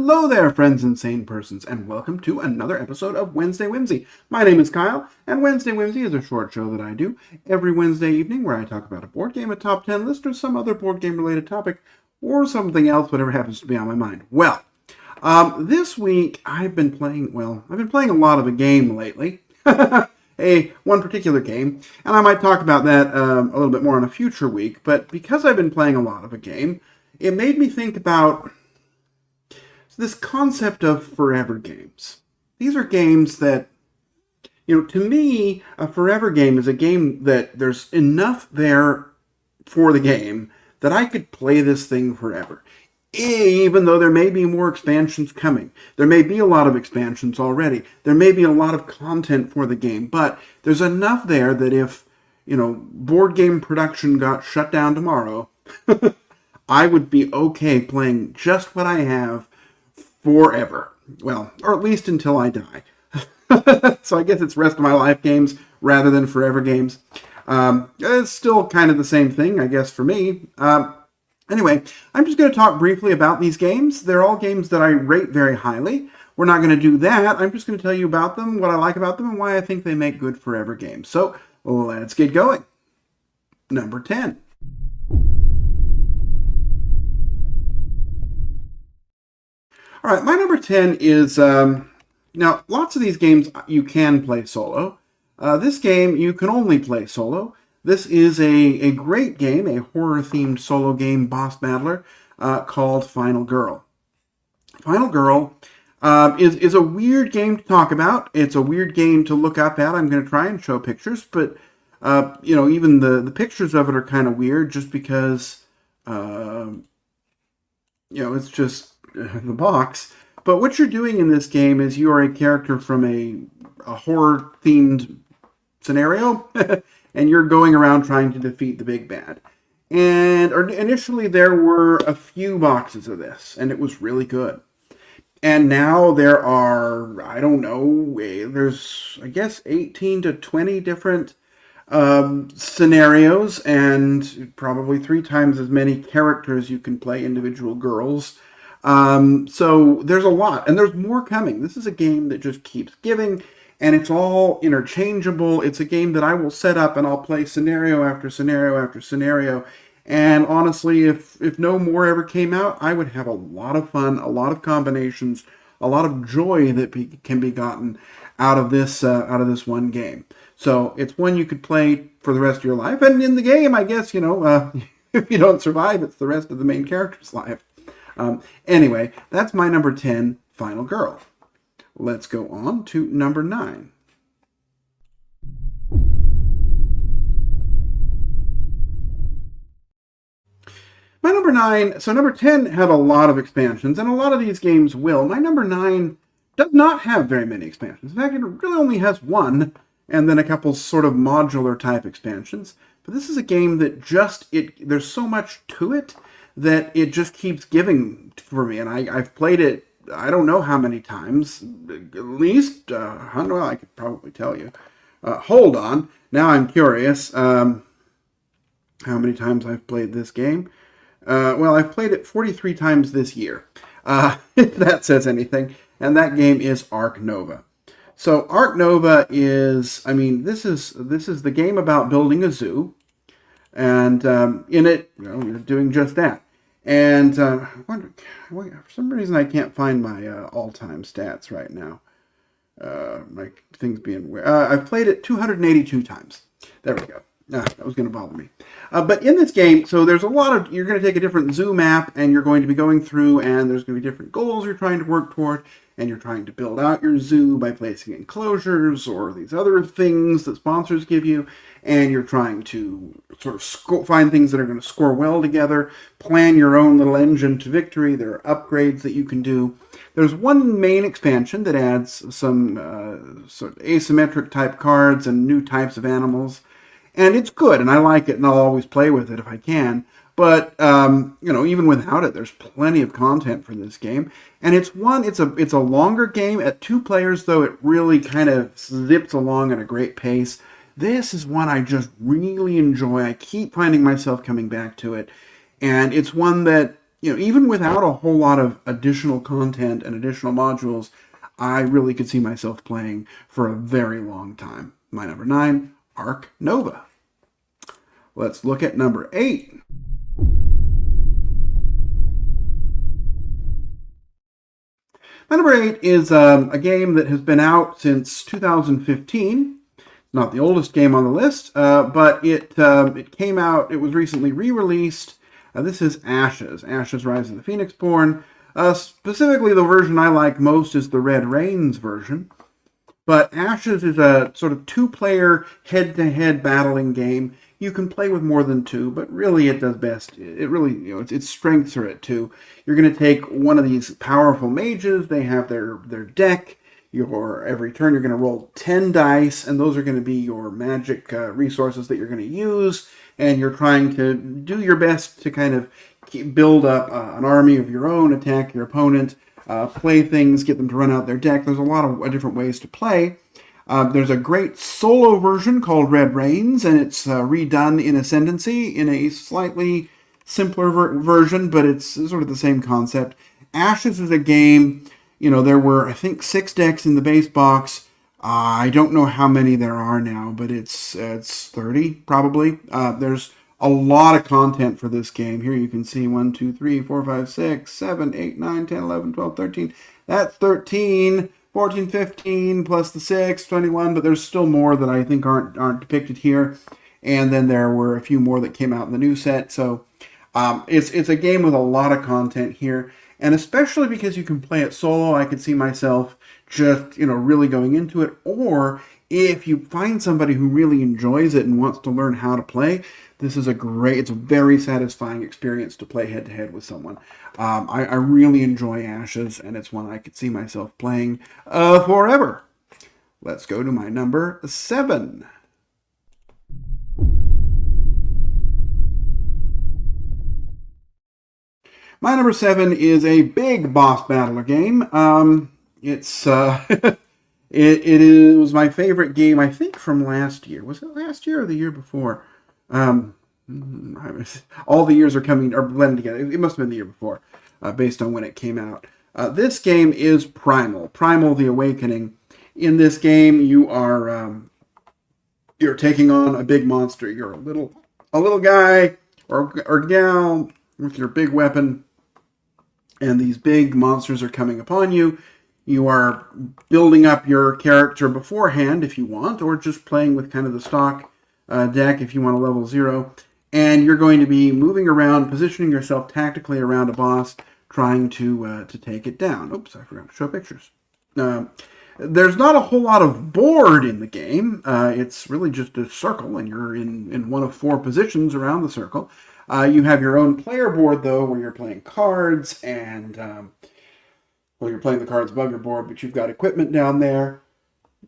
Hello there, friends and sane persons, and welcome to another episode of Wednesday Whimsy. My name is Kyle, and Wednesday Whimsy is a short show that I do every Wednesday evening where I talk about a board game, a top 10 list, or some other board game-related topic, or something else, whatever happens to be on my mind. Well, this week I've been playing a lot of a game lately. One particular game, and I might talk about that a little bit more on a future week, but because I've been playing a lot of a game, it made me think about this concept of forever games. These are games that, to me, a forever game is a game that there's enough there for the game that I could play this thing forever. Even though there may be more expansions coming. There may be a lot of expansions already. There may be a lot of content for the game, but there's enough there that if, board game production got shut down tomorrow, I would be okay playing just what I have forever. Well, or at least until I die. So I guess it's rest of my life games rather than forever games. It's still kind of the same thing, I guess, for me. Anyway, I'm just going to talk briefly about these games. They're all games that I rate very highly. We're not going to do that. I'm just going to tell you about them, what I like about them, and why I think they make good forever games. So, let's get going. Number 10. All right, my number 10 is, now, lots of these games you can play solo. This game, you can only play solo. This is a great game, a horror-themed solo game boss battler called Final Girl. Final Girl is a weird game to talk about. It's a weird game to look up at. I'm going to try and show pictures, but, even the pictures of it are kind of weird just because, it's just the box. But what you're doing in this game is you are a character from a horror-themed scenario, and you're going around trying to defeat the big bad. And initially there were a few boxes of this, and it was really good. And now there are, I don't know, there's, I guess, 18 to 20 different scenarios, and probably 3 times as many characters you can play, individual girls. So there's a lot, and there's more coming. This is a game that just keeps giving, and it's all interchangeable. It's a game that I will set up and I'll play scenario after scenario after scenario. And honestly, if no more ever came out, I would have a lot of fun, a lot of combinations, a lot of joy that can be gotten out of this one game. So it's one you could play for the rest of your life. And in the game, I guess, if you don't survive, it's the rest of the main character's life. Anyway, that's my number 10, Final Girl. Let's go on to number 9. My number 9, so number 10 had a lot of expansions, and a lot of these games will. My number 9 does not have very many expansions. In fact, it really only has one, and then a couple sort of modular type expansions. But this is a game that there's so much to it that it just keeps giving for me. And I've played it, I don't know how many times, at least, I could probably tell you. Hold on, now I'm curious how many times I've played this game. I've played it 43 times this year, if that says anything, and that game is Ark Nova. So Ark Nova is, this is the game about building a zoo, and in it, you're doing just that. And I wonder, for some reason I can't find my all-time stats right now. My thing's being weird. I've played it 282 times. There we go. That was going to bother me. But in this game, so there's you're going to take a different zoo map, and you're going to be going through, and there's going to be different goals you're trying to work toward, and you're trying to build out your zoo by placing enclosures or these other things that sponsors give you, and you're trying to sort of find things that are going to score well together, plan your own little engine to victory. There are upgrades that you can do. There's one main expansion that adds some sort of asymmetric type cards and new types of animals. And it's good, and I like it, and I'll always play with it if I can. But, even without it, there's plenty of content for this game. And it's a longer game. At 2 players, though, it really kind of zips along at a great pace. This is one I just really enjoy. I keep finding myself coming back to it. And it's one that even without a whole lot of additional content and additional modules, I really could see myself playing for a very long time. My number 9, Ark Nova. Let's look at number 8. My number 8 is a game that has been out since 2015. Not the oldest game on the list, but it came out, it was recently re-released. This is Ashes, Rise of the Phoenixborn. Specifically, the version I like most is the Red Rains version. But Ashes is a sort of 2-player head-to-head battling game. You can play with more than 2, but really it does best. It really, its strengths are at 2. You're going to take one of these powerful mages. They have their deck. Every turn you're going to roll 10 dice, and those are going to be your magic resources that you're going to use. And you're trying to do your best to kind of build up an army of your own, attack your opponent, play things, get them to run out their deck. There's a lot of different ways to play. There's a great solo version called Red Rains, and it's redone in Ascendancy in a slightly simpler version, but it's sort of the same concept. Ashes is a game, there were, I think, 6 decks in the base box. I don't know how many there are now, but it's 30 probably. There's a lot of content for this game. Here you can see 1, 2, 3, 4, 5, 6, 7, 8, 9, 10, 11, 12, 13. That's 13, 14, 15, plus the 6, 21, but there's still more that I think aren't depicted here. And then there were a few more that came out in the new set. So it's a game with a lot of content here. And especially because you can play it solo, I could see myself just, really going into it. Or if you find somebody who really enjoys it and wants to learn how to play, this is it's a very satisfying experience to play head-to-head with someone. I really enjoy Ashes, and it's one I could see myself playing forever. Let's go to my number 7. My number 7 is a big boss battler game. It was my favorite game, I think, from last year. Was it last year or the year before? All the years are blending together. It must have been the year before, based on when it came out. This game is Primal the Awakening. In this game, you're taking on a big monster. You're a little guy or gal with your big weapon, and these big monsters are coming upon you. You are building up your character beforehand if you want, or just playing with kind of the stock deck if you want a level 0. And you're going to be moving around, positioning yourself tactically around a boss, trying to take it down. Oops, I forgot to show pictures. There's not a whole lot of board in the game. It's really just a circle, and you're in one of 4 positions around the circle. You have your own player board, though, where you're playing cards, and you're playing the cards above your board, but you've got equipment down there.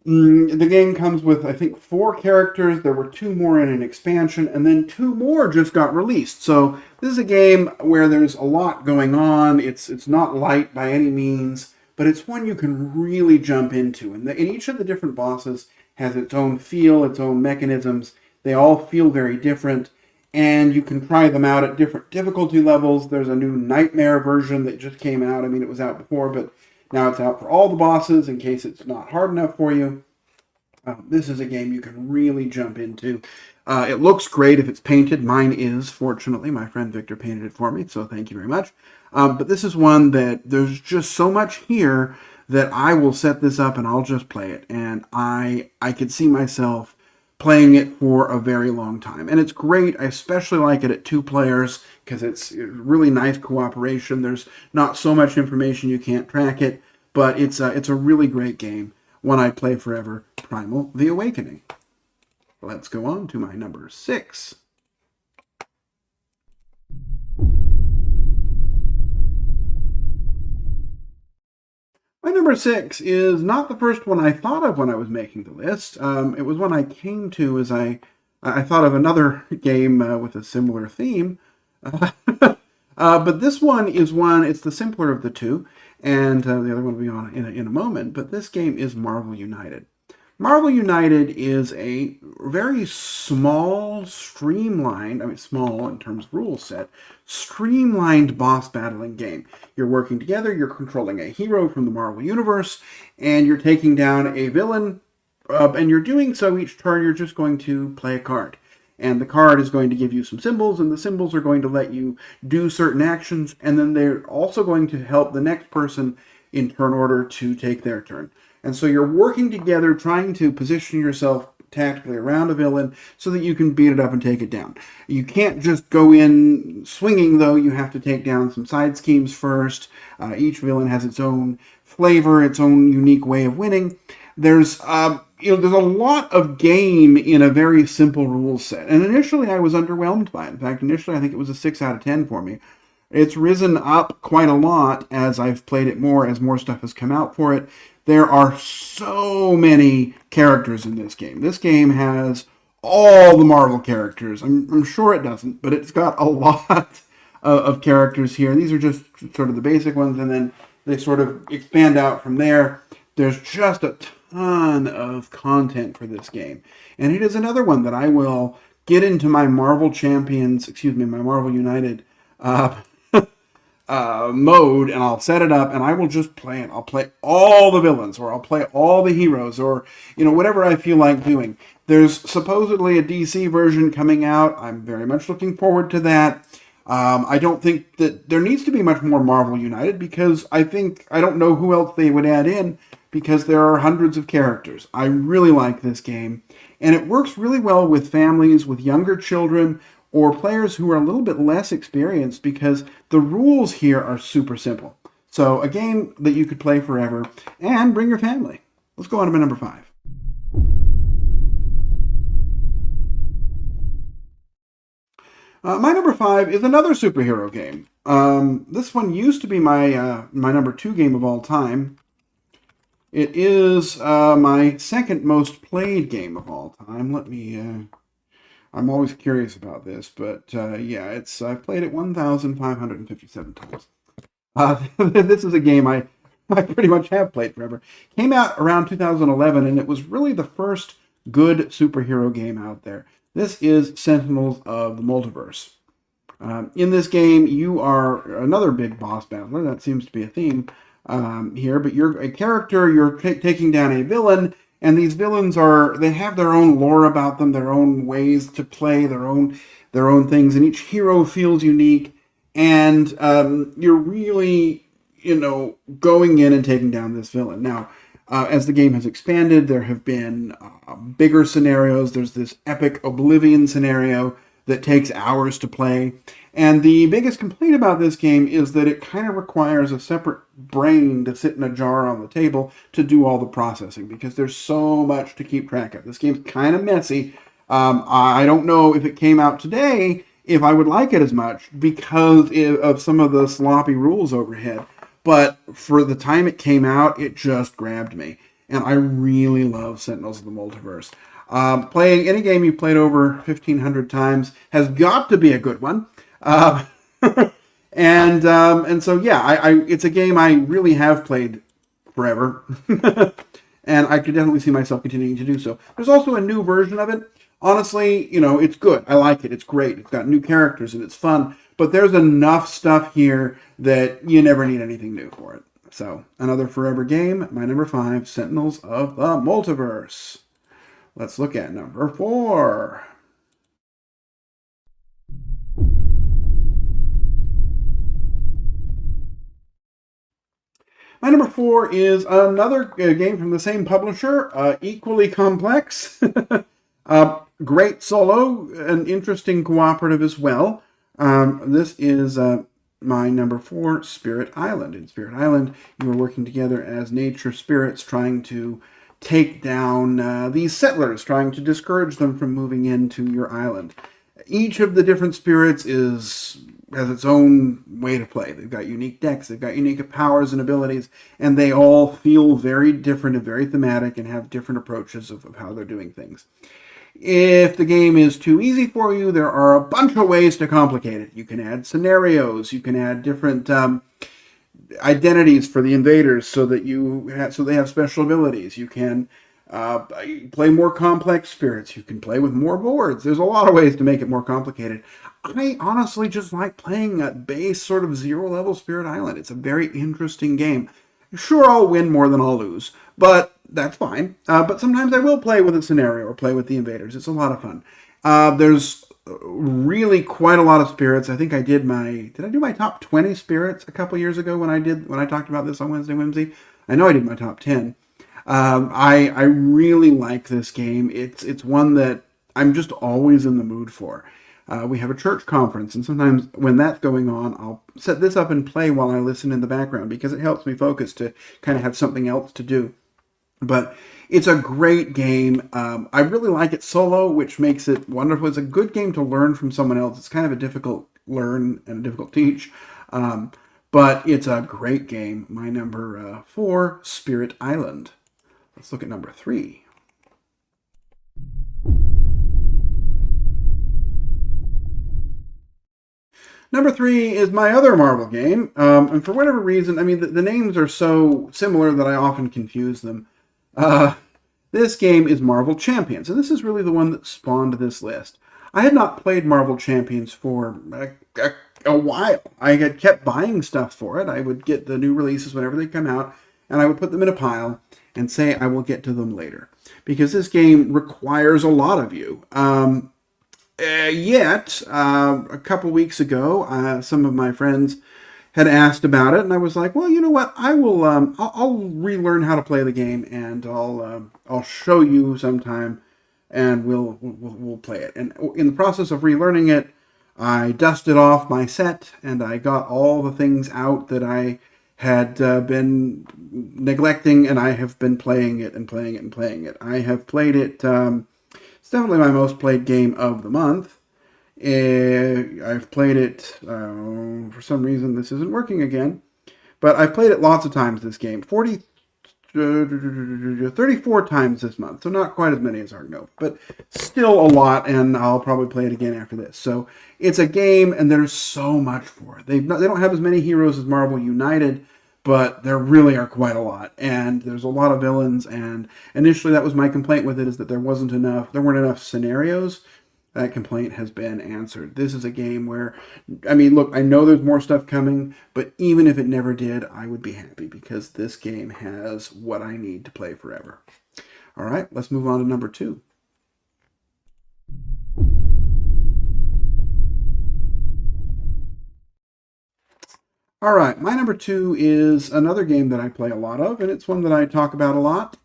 The game comes with, I think, 4 characters. There were 2 more in an expansion, and then 2 more just got released. So this is a game where there's a lot going on. It's not light by any means, but it's one you can really jump into. And each of the different bosses has its own feel, its own mechanisms. They all feel very different, and you can try them out at different difficulty levels. There's a new Nightmare version that just came out. I mean, it was out before, but now it's out for all the bosses in case it's not hard enough for you. This is a game you can really jump into. It looks great if it's painted. Mine is, fortunately. My friend Victor painted it for me, so thank you very much. But this is one that there's just so much here that I will set this up and I'll just play it. And I could see myself playing it for a very long time. And it's great. I especially like it at 2 players because it's really nice cooperation. There's not so much information you can't track it, but it's a really great game. One I'd play forever, Primal the Awakening. Let's go on to my number 6. My number 6 is not the first one I thought of when I was making the list. It was one I came to as I thought of another game with a similar theme. But this one is it's the simpler of the 2, and the other one will be on in a moment. But this game is Marvel United. Marvel United is a very small, streamlined, I mean small in terms of rule set, streamlined boss battling game. You're working together, you're controlling a hero from the Marvel Universe, and you're taking down a villain, and you're doing so each turn you're just going to play a card. And the card is going to give you some symbols, and the symbols are going to let you do certain actions, and then they're also going to help the next person in turn order to take their turn. And so you're working together, trying to position yourself tactically around a villain so that you can beat it up and take it down. You can't just go in swinging, though. You have to take down some side schemes first. Each villain has its own flavor, its own unique way of winning. There's there's a lot of game in a very simple rule set. And initially I was underwhelmed by it. In fact, initially I think it was a 6 out of 10 for me. It's risen up quite a lot as I've played it more, as more stuff has come out for it. There are so many characters in this game. This game has all the Marvel characters. I'm sure it doesn't, but it's got a lot of characters here. These are just sort of the basic ones, and then they sort of expand out from there. There's just a ton of content for this game. And it is another one that I will get into my Marvel Champions, my Marvel United mode, and I'll set it up and I will just play it. I'll play all the villains, or I'll play all the heroes, or whatever I feel like doing. There's supposedly a DC version coming out. I'm very much looking forward to that. I don't think that there needs to be much more Marvel United, because I don't know who else they would add in, because there are hundreds of characters. I really like this game, and it works really well with families, with younger children, or players who are a little bit less experienced, because the rules here are super simple. So a game that you could play forever and bring your family. Let's go on to my number 5. My number 5 is another superhero game. This one used to be my number 2 game of all time. It is my second most played game of all time. I'm always curious about this, but I've played it 1,557 times. This is a game I pretty much have played forever. Came out around 2011, and it was really the first good superhero game out there. This is Sentinels of the Multiverse. In this game, you are another big boss battler. That seems to be a theme here, but you're a character, you're taking down a villain, and these villains they have their own lore about them, their own ways to play, their own things, and each hero feels unique, and you're really, going in and taking down this villain. Now, as the game has expanded, there have been bigger scenarios. There's this epic Oblivion scenario that takes hours to play. And the biggest complaint about this game is that it kind of requires a separate brain to sit in a jar on the table to do all the processing, because there's so much to keep track of. This game's kind of messy. I don't know if it came out today, if I would like it as much, because of some of the sloppy rules overhead. But for the time it came out, it just grabbed me. And I really love Sentinels of the Multiverse. Playing any game you've played over 1,500 times has got to be a good one. And so, it's a game I really have played forever. And I could definitely see myself continuing to do so. There's also a new version of it. Honestly, it's good. I like it. It's great. It's got new characters and it's fun. But there's enough stuff here that you never need anything new for it. So, another forever game. My number 5, Sentinels of the Multiverse. Let's look at number 4. My number 4 is another game from the same publisher, equally complex. Great solo, and interesting cooperative as well. This is my number 4, Spirit Island. In Spirit Island, you are working together as nature spirits, trying to take down these settlers, trying to discourage them from moving into your island. Each of the different spirits has its own way to play. They've got unique decks, they've got unique powers and abilities, and they all feel very different and very thematic and have different approaches of how they're doing things. If the game is too easy for you, there are a bunch of ways to complicate it. You can add scenarios, you can add different identities for the invaders so that they have special abilities. You can You play more complex spirits. You can play with more boards. There's a lot of ways to make it more complicated. I honestly just like playing a base sort of zero level Spirit Island. It's a very interesting game. Sure, I'll win more than I'll lose, but that's fine. But sometimes I will play with a scenario or play with the invaders. It's a lot of fun. There's really quite a lot of spirits. I think I did I do my top 20 spirits a couple years ago when I talked about this on Wednesday Whimsy? I know I did my top 10. I really like this game. It's one that I'm just always in the mood for. We have a church conference, and sometimes when that's going on, I'll set this up and play while I listen in the background because it helps me focus to kind of have something else to do. But it's a great game. I really like it solo, which makes it wonderful. It's a good game to learn from someone else. It's kind of a difficult learn and a difficult teach. But it's a great game. My number 4, Spirit Island. Let's look at number 3. Number 3 is my other Marvel game. And for whatever reason, I mean, the names are so similar that I often confuse them. This game is Marvel Champions, and this is really the one that spawned this list. I had not played Marvel Champions for a while. I had kept buying stuff for it. I would get the new releases whenever they come out, and I would put them in a pile and say I will get to them later. Because this game requires a lot of you. Yet, a couple weeks ago, some of my friends had asked about it, and I was like, well, you know what? I'll relearn how to play the game, and I'll show you sometime, and we'll play it. And in the process of relearning it, I dusted off my set, and I got all the things out that I had been neglecting, and I have been playing it and playing it and playing it. I have played it. It's definitely my most played game of the month. I've played it, for some reason this isn't working again, but I've played it lots of times this game. 34 times this month, so not quite as many as Argnove, but still a lot, and I'll probably play it again after this. So it's a game, and there's so much for it. They don't have as many heroes as Marvel United, but there really are quite a lot, and there's a lot of villains, and initially that was my complaint with it, is that there weren't enough scenarios. That complaint has been answered. This is a game where, I mean, look, I know there's more stuff coming, but even if it never did, I would be happy because this game has what I need to play forever. All right, let's move on to number 2. All right, my number 2 is another game that I play a lot of, and it's one that I talk about a lot.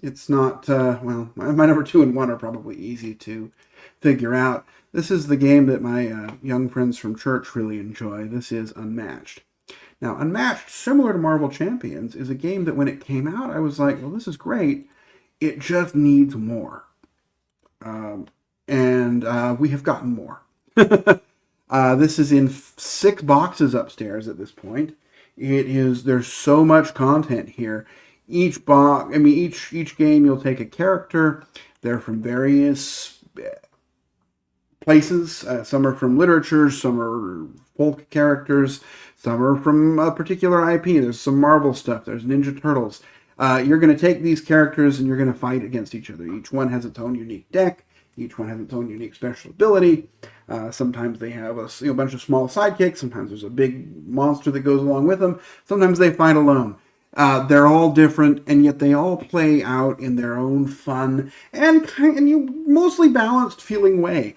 It's not, well, my number 2 and 1 are probably easy to figure out. This is the game that my young friends from church really enjoy. This is Unmatched. Now, Unmatched, similar to Marvel Champions, is a game that when it came out, I was like, well, this is great. It just needs more. And we have gotten more. This is in 6 boxes upstairs at this point. There's so much content here. Each game you'll take a character. They're from various places. Some are from literature, some are folk characters, some are from a particular IP. There's some Marvel stuff. There's Ninja Turtles. You're going to take these characters and you're going to fight against each other. Each one has its own unique deck. Each one has its own unique special ability. Sometimes they have a bunch of small sidekicks. Sometimes there's a big monster that goes along with them. Sometimes they fight alone. They're all different, and yet they all play out in their own fun and mostly balanced feeling way.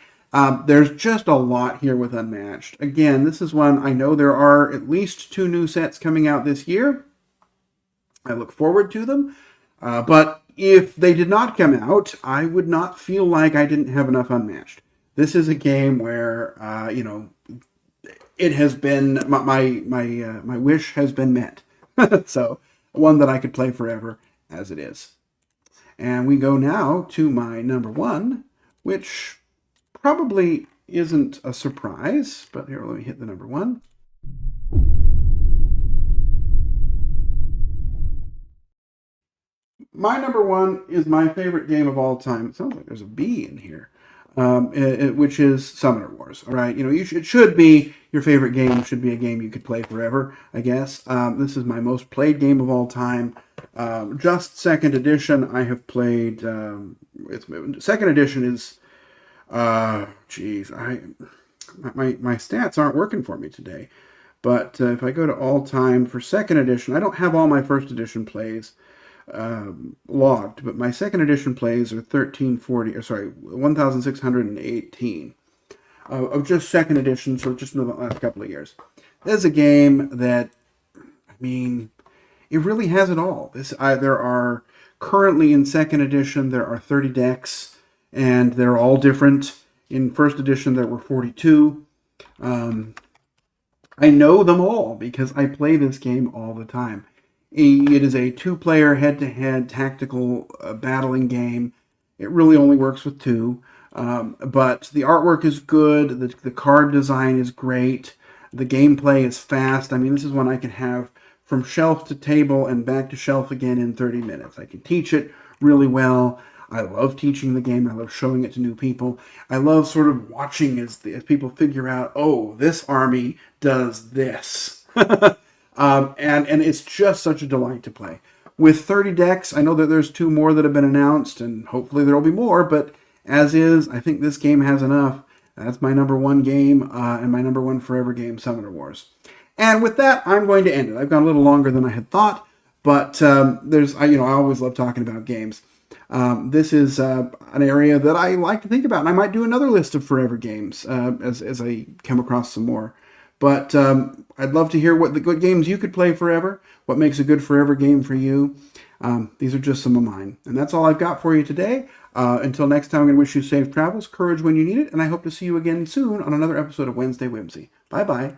There's just a lot here with Unmatched. Again, this is one I know there are at least 2 new sets coming out this year. I look forward to them. But if they did not come out, I would not feel like I didn't have enough Unmatched. This is a game where, it has been, my wish has been met. So, one that I could play forever as it is. And we go now to my number 1, which probably isn't a surprise, but here, let me hit the number 1. My number 1 is my favorite game of all time. It sounds like there's a bee in here. which is Summoner Wars. All right, it should be your favorite game. Should be a game you could play forever, I guess. This is my most played game of all time. Just second edition, I have played. Second edition is, geez, my stats aren't working for me today. But if I go to all time for second edition, I don't have all my first edition plays logged, but my second edition plays are 1,618 of just second edition, so just in the last couple of years. This is a game that, it really has it all. There are currently in second edition, there are 30 decks, and they're all different. In first edition, there were 42. I know them all because I play this game all the time. It is a 2-player head-to-head tactical battling game. It really only works with 2, but the artwork is good. The card design is great. The gameplay is fast. This is one I can have from shelf to table and back to shelf again in 30 minutes. I can teach it really well. I love teaching the game. I love showing it to new people. I love sort of watching as people figure out, oh, this army does this. And it's just such a delight to play. With 30 decks, I know that there's 2 more that have been announced, and hopefully there will be more, but as is, I think this game has enough. That's my number 1 game, and my number 1 forever game, Summoner Wars. And with that, I'm going to end it. I've gone a little longer than I had thought, but I always love talking about games. This is an area that I like to think about, and I might do another list of forever games as I come across some more. But I'd love to hear what games you could play forever, what makes a good forever game for you. These are just some of mine. And that's all I've got for you today. Until next time, I'm going to wish you safe travels, courage when you need it, and I hope to see you again soon on another episode of Wednesday Whimsy. Bye-bye.